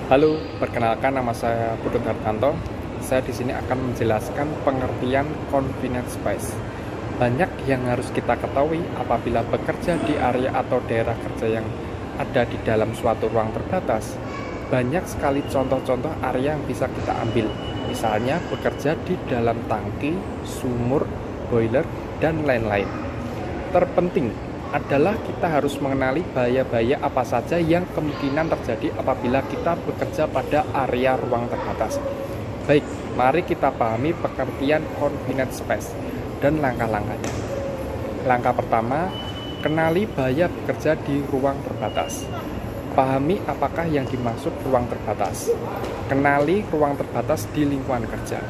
Halo, perkenalkan nama saya Putut Hartanto. Saya di sini akan menjelaskan pengertian confinite space. Banyak yang harus kita ketahui apabila bekerja di area atau daerah kerja yang ada di dalam suatu ruang terbatas. Banyak sekali contoh-contoh area yang bisa kita ambil. Misalnya bekerja di dalam tangki, sumur, boiler, dan lain-lain. Terpenting adalah kita harus mengenali bahaya-bahaya apa saja yang kemungkinan terjadi apabila kita bekerja pada area ruang terbatas. Baik, mari kita pahami pengertian confinite space dan langkah-langkahnya. Langkah pertama, kenali bahaya bekerja di ruang terbatas. Pahami apakah yang dimaksud ruang terbatas. Kenali ruang terbatas di lingkungan kerja.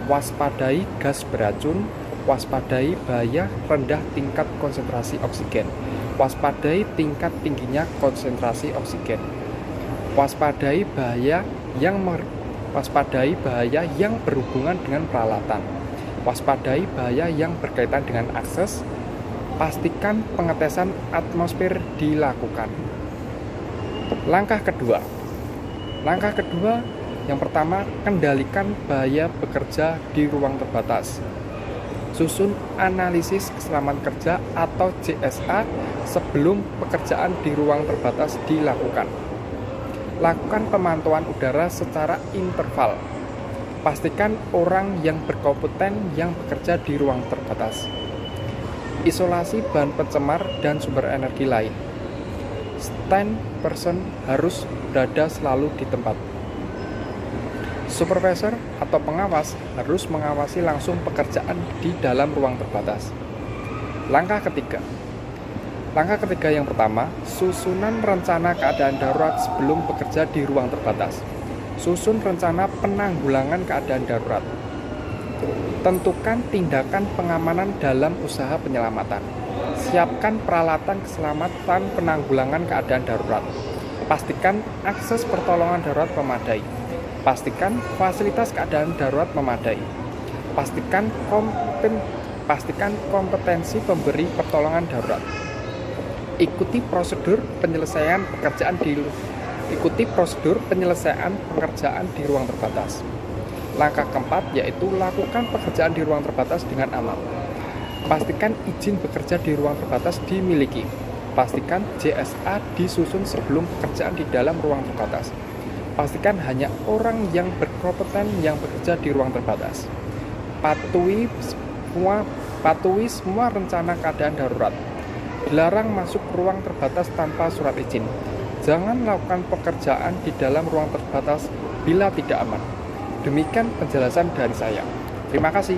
Waspadai gas beracun. Waspadai bahaya rendah tingkat konsentrasi oksigen. Waspadai tingkat tingginya konsentrasi oksigen. Waspadai bahaya yang berhubungan dengan peralatan. Waspadai bahaya yang berkaitan dengan akses. Pastikan pengetesan atmosfer dilakukan. Langkah kedua, yang pertama, kendalikan bahaya bekerja di ruang terbatas. Susun analisis keselamatan kerja atau CSA sebelum pekerjaan di ruang terbatas dilakukan. Lakukan pemantauan udara secara interval. Pastikan orang yang berkompeten yang bekerja di ruang terbatas. Isolasi bahan pencemar dan sumber energi lain. Stand person harus berada selalu di tempat. Supervisor atau pengawas harus mengawasi langsung pekerjaan di dalam ruang terbatas. Langkah ketiga yang pertama, susunan rencana keadaan darurat sebelum bekerja di ruang terbatas. Susun rencana penanggulangan keadaan darurat. Tentukan tindakan pengamanan dalam usaha penyelamatan. Siapkan peralatan keselamatan penanggulangan keadaan darurat. Pastikan akses pertolongan darurat memadai. Pastikan fasilitas keadaan darurat memadai. Pastikan kompetensi pemberi pertolongan darurat. Ikuti prosedur penyelesaian pekerjaan di ruang terbatas. Langkah keempat yaitu lakukan pekerjaan di ruang terbatas dengan aman. Pastikan izin bekerja di ruang terbatas dimiliki. Pastikan JSA disusun sebelum pekerjaan di dalam ruang terbatas. Pastikan hanya orang yang berkompeten yang bekerja di ruang terbatas. Patuhi semua rencana keadaan darurat. Dilarang masuk ruang terbatas tanpa surat izin. Jangan lakukan pekerjaan di dalam ruang terbatas bila tidak aman. Demikian penjelasan dari saya. Terima kasih.